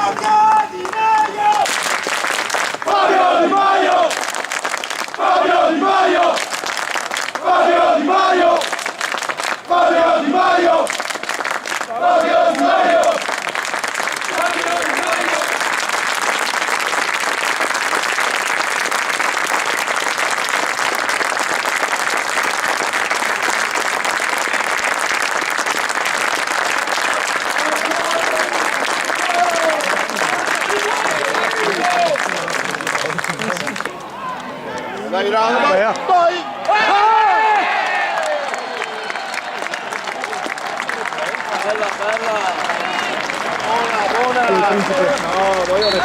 Fabio Di Maio! Fabio Di Maio! Fabio Di Maio! Fabio Di Maio! Fabio Di Maio! Fabio Di Maio! Dai, bravo, vai! Bella, bella! Buona, buona! No, voglio le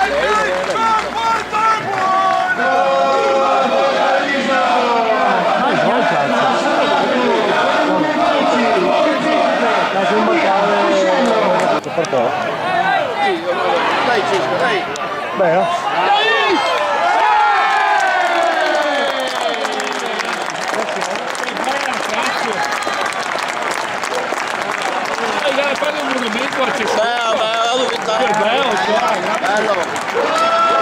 Dai Cisco, dai! Beh, Fare un monumento a Cesare. Bello, bello, Bello, bello!